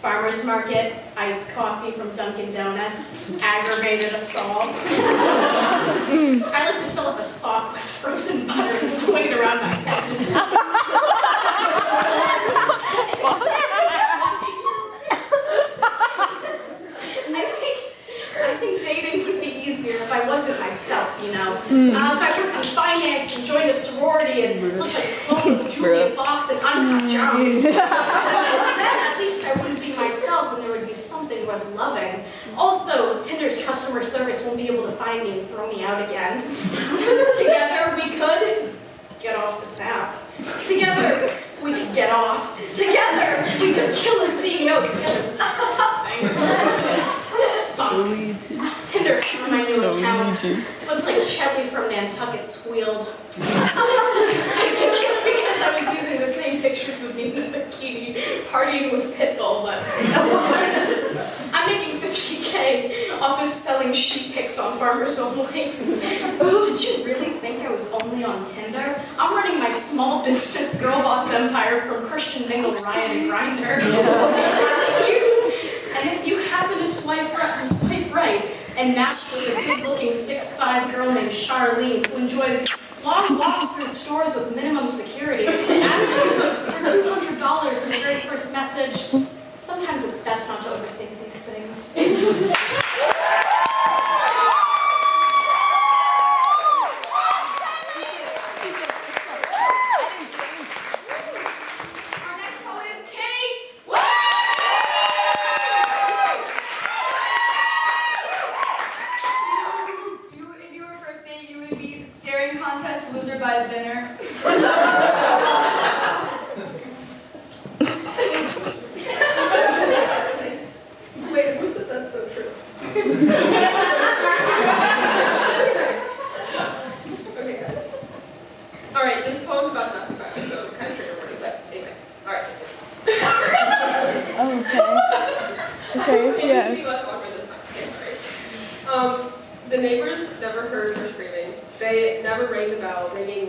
Farmer's market, iced coffee from Dunkin' Donuts, aggravated a stall. I like to fill up a sock with frozen butter and swing it around my head. I think dating would be easier if I wasn't myself, you know. If I worked in finance and joined a sorority and looked like a clone of Julia Fox and Uncut Gems. Then at least I wouldn't be myself and there would be something worth loving. Also, Tinder's customer service won't be able to find me and throw me out again. Together we could get off this app. Together we could get off. Together we could kill a CEO together. Tinder on my new account. Looks like Chevy from Nantucket squealed. I think it's because I was using the same pictures of me in a bikini, partying with Pitbull, but that's all right. I'm making $50K off of selling sheep pics on Farmers Only. Did you really think I was only on Tinder? I'm running my small business girl boss empire from Christian Mingle, Riot, and Grindr. And if you happen to swipe right and match with a good-looking 6'5" girl named Charlene who enjoys long walks through stores with minimum security, ask her for $200 in the very first message. Sometimes it's best not to overthink these things. Loser buys dinner. Wait, who said that's so true? Okay, guys. All right, this poem's about domestic violence, so kind of trigger warning, but anyway. All right. Okay, yes. The neighbors never heard her screaming. They never rang the bell, ringing,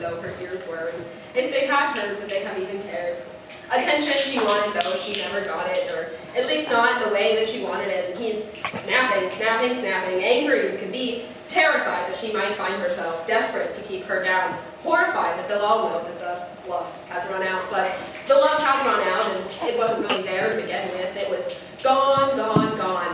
though her ears were. And if they had heard, would they have even cared? Attention she wanted, though, she never got it, or at least not in the way that she wanted it. And he's snapping, angry as can be, terrified that she might find herself, desperate to keep her down, horrified that they'll all know that the love has run out. But the love has run out, and it wasn't really there to begin with. It was gone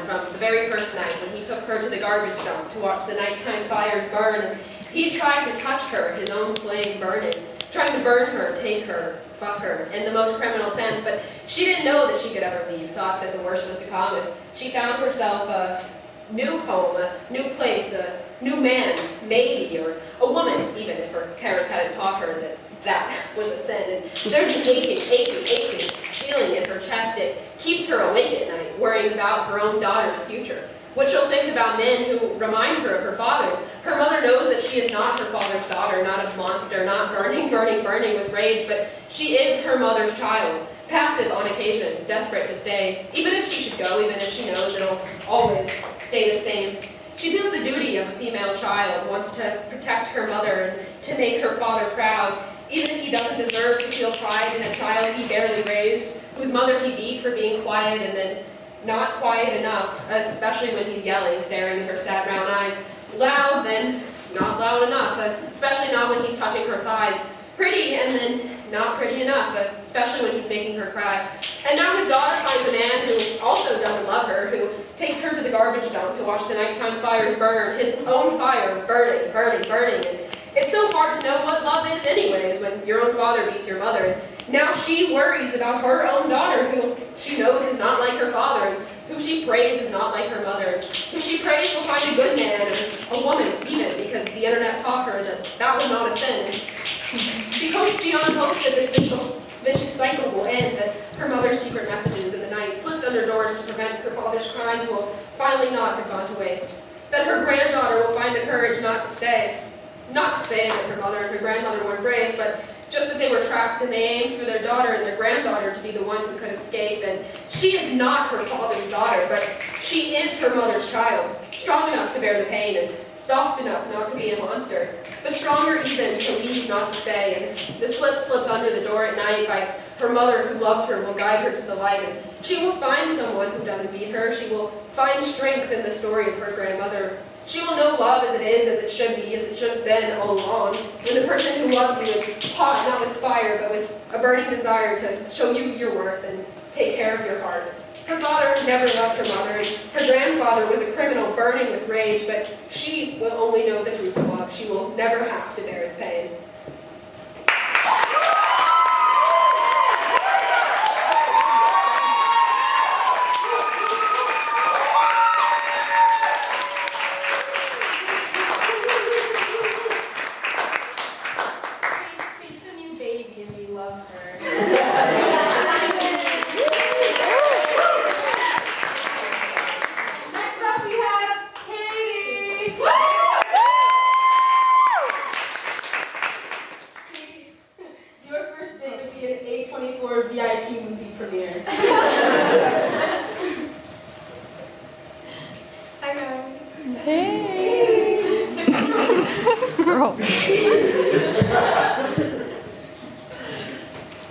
from the very first night when he took her to the garbage dump to watch the nighttime fires burn. He tried to touch her, his own flame burning, trying to burn her, take her, fuck her, in the most criminal sense, but she didn't know that she could ever leave, thought that the worst was to come, and she found herself a new home, a new place, a new man, maybe, or a woman, even if her parents hadn't taught her that that was a sin. And there's an aching feeling in her chest. It keeps her awake at night, worrying about her own daughter's future. What she'll think about men who remind her of her father. Her mother knows that she is not her father's daughter, not a monster, not burning with rage, but she is her mother's child, passive on occasion, desperate to stay, even if she should go, even if she knows it'll always stay the same. She feels the duty of a female child, wants to protect her mother and to make her father proud, even if he doesn't deserve to feel pride in a child he barely raised, whose mother he beat for being quiet and then not quiet enough, especially when he's yelling, staring at her sad brown eyes. Loud, then not loud enough, especially not when he's touching her thighs. Pretty, and then not pretty enough, especially when he's making her cry. And now his daughter finds a man who also doesn't love her, who takes her to the garbage dump to watch the nighttime fires burn, his own fire burning. And it's so hard to know what love is anyways when your own father beats your mother. And now she worries about her own daughter, who she knows is not like her father, and who she prays is not like her mother, and who she prays will find a good man, or a woman even, because the internet taught her that that was not a sin. And she hopes beyond hope that this vicious cycle will end, that her mother's secret messages in the night, slipped under doors to prevent her father's crimes, will finally not have gone to waste. That her granddaughter will find the courage not to stay. Not to say that her mother and her grandmother weren't brave, but just that they were trapped and they aimed for their daughter and their granddaughter to be the one who could escape. And she is not her father's daughter, but she is her mother's child, strong enough to bear the pain and soft enough not to be a monster, but stronger even to leave, not to stay. And the slip slipped under the door at night by Her mother, who loves her, will guide her to the light, and she will find someone who doesn't beat her. She will find strength in the story of her grandmother. She will know love as it is, as it should be, as it should have been all along. When the person who loves you is hot, not with fire, but with a burning desire to show you your worth and take care of your heart. Her father never loved her mother, and her grandfather was a criminal burning with rage, but she will only know the truth of love. She will never have to bear its pain. Kate's a new baby and we love her. Next up we have Katie. Katie, your first date would be an A24 VIP movie premiere. Hi guys. Hey. Girl.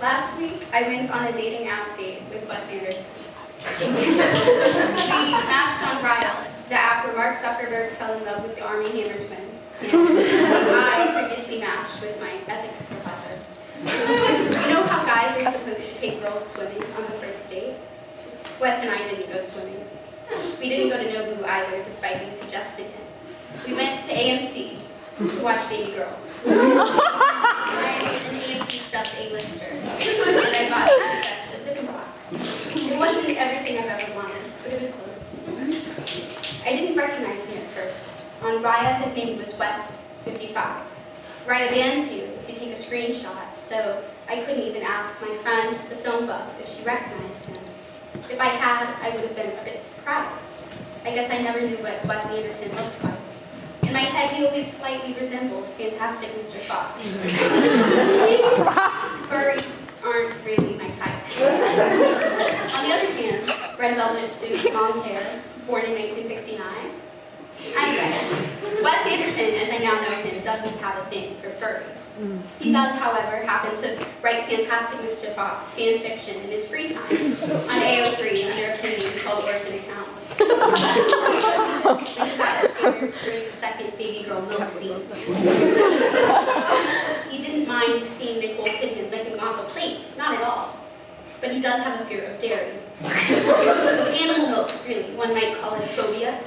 Last week, I went on a dating app date with Wes Anderson. We matched on Ryle, the app where Mark Zuckerberg fell in love with the Army Hammer twins. And I previously matched with my ethics professor. You know how guys are supposed to take girls swimming on the first date? Wes and I didn't go swimming. We didn't go to Nobu either, despite me suggesting it. We went to AMC to watch Baby Girl. I'm an AMC stuffed A-lister, and I bought 2 sets of Dippin' Dots. It wasn't everything I've ever wanted, but it was close. I didn't recognize him at first. On Raya, his name was Wes 55. Raya bans you if you take a screenshot, so I couldn't even ask my friend, the film buff, if she recognized him. If I had, I would have been a bit surprised. I guess I never knew what Wes Anderson looked like. In my head, he always slightly resembled Fantastic Mr. Fox. Furries aren't really my type. On the other hand, red velvet suit, long hair, born in 1969. I guess Wes Anderson, as I now know him, doesn't have a thing for furries. He does, however, happen to write Fantastic Mr. Fox fan fiction in his free time on AO3 under a pen name called Orphan Account. Think about his figure during the second Baby Girl milk scene. He didn't mind seeing Nicole Kidman licking off a plate, not at all. But he does have a fear of dairy. Animal milks, really, one might call it phobia.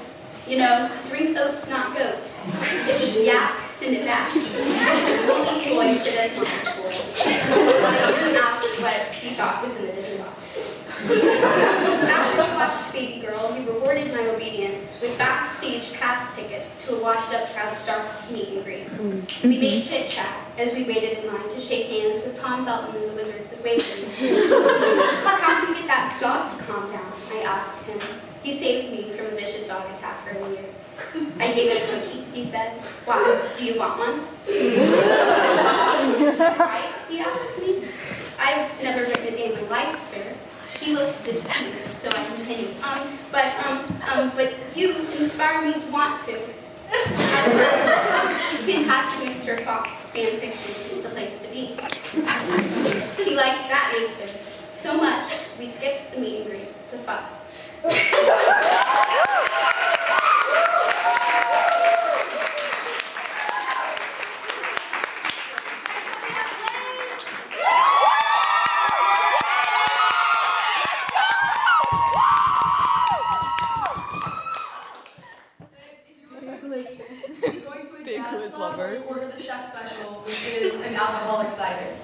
You know, drink oats, not goat. If it's yak, send it back. Only soy for this one. I didn't ask what he thought was in the Dippin' Dots. After we watched Baby Girl, he rewarded my obedience with backstage pass tickets to a washed-up child star meet and greet. We made chit-chat as we waited in line to shake hands with Tom Felton and the Wizards of Waverly. How do you get that dog to calm down? I asked him. He saved me from a vicious dog attack earlier. I gave it a cookie, he said. Why? Do you want one? Right? He asked me. I've never written a day in my life, sir. He looked displeased, so I continued. But you inspire me to want to. Fantastic Mr. Fox fan fiction is the place to be. He liked that answer so much, we skipped the meet and greet to fuck. Big quiz lover. Order the chef special, which is an alcoholic cider.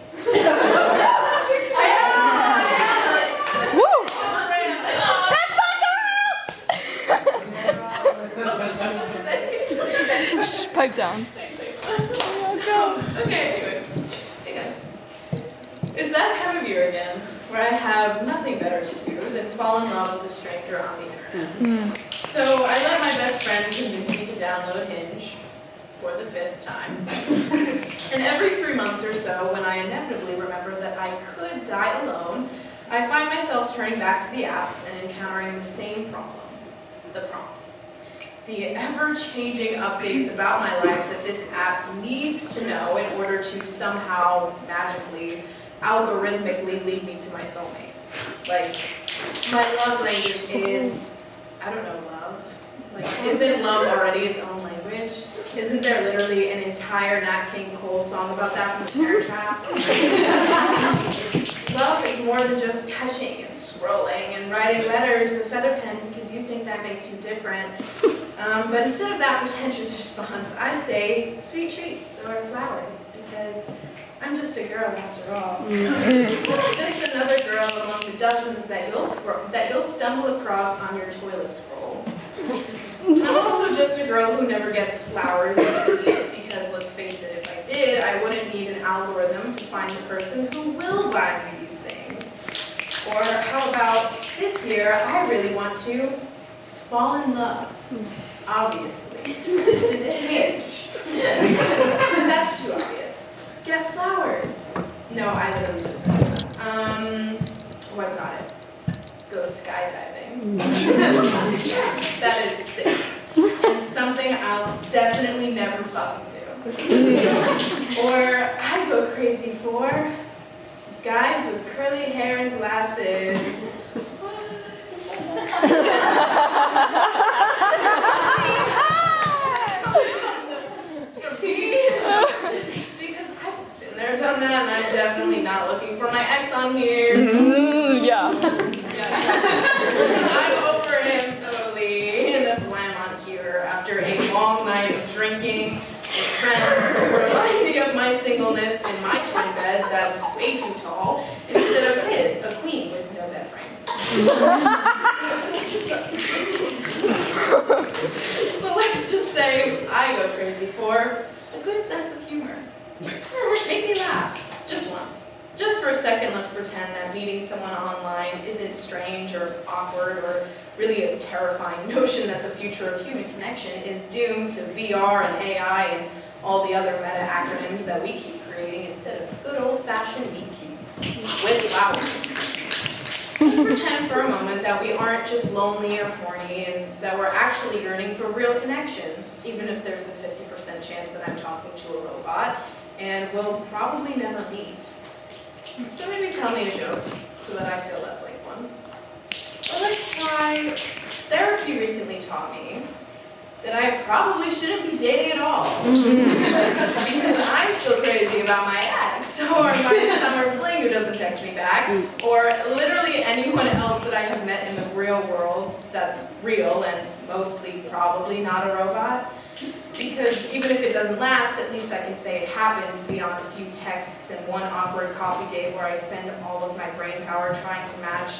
Woo! Shh, pipe down. Okay, anyway. Hey guys. It's that time of year again, where I have nothing better to do than fall in love with a stranger on the internet. So I let my best friend convince me to download Hinge for the 5th time. And every 3 months or so, when I inevitably remember that I could die alone, I find myself turning back to the apps and encountering the same problem, the prompts. The ever-changing updates about my life that this app needs to know in order to somehow magically algorithmically lead me to my soulmate. Like, my love language is, I don't know, love. Like, isn't love already its own language? Isn't there literally an entire Nat King Cole song about that from the Parent Trap? Love is more than just touching and scrolling and writing letters with a feather pen because you think that makes you different. But instead of that pretentious response, I say sweet treats or flowers because I'm just a girl after all. Just another girl among the dozens that you'll stumble across on your toilet scroll. I'm also just a girl who never gets flowers or sweets because, let's face it, if I did, I wouldn't need an algorithm to find the person who will buy me these things. Or how about this year, I really want to fall in love. Obviously. This is Hinge. That's too obvious. Get flowers. No, I literally just said that. Oh, I've got it. Go skydiving. That is sick. And something I'll definitely never fucking do. Or I go crazy for guys with curly hair and glasses. Because I've been there, done that, and I'm definitely not looking for my ex on here. Yeah. I'm over him totally, and that's why I'm on here after a long night of drinking with friends who remind me of my singleness in my twin bed that's way too tall instead of his, a queen with no bed frame. So let's just say I go crazy for a good sense of humor. Make me laugh, just once. Just for a second, let's pretend that meeting someone online isn't strange or awkward or really a terrifying notion that the future of human connection is doomed to VR and AI and all the other meta acronyms that we keep creating instead of good old-fashioned meet cutes with flowers. Let's pretend for a moment that we aren't just lonely or horny and that we're actually yearning for real connection, even if there's a 50% chance that I'm talking to a robot, and we'll probably never meet. So maybe tell me a joke so that I feel less like one. Or let's try, therapy recently taught me that I probably shouldn't be dating at all. Because I'm still crazy about my ex, or my summer fling who doesn't text me back, or literally anyone else that I have met in the real world that's real and mostly probably not a robot. Because even if it doesn't last, at least I can say it happened beyond a few texts and one awkward coffee date where I spend all of my brain power trying to match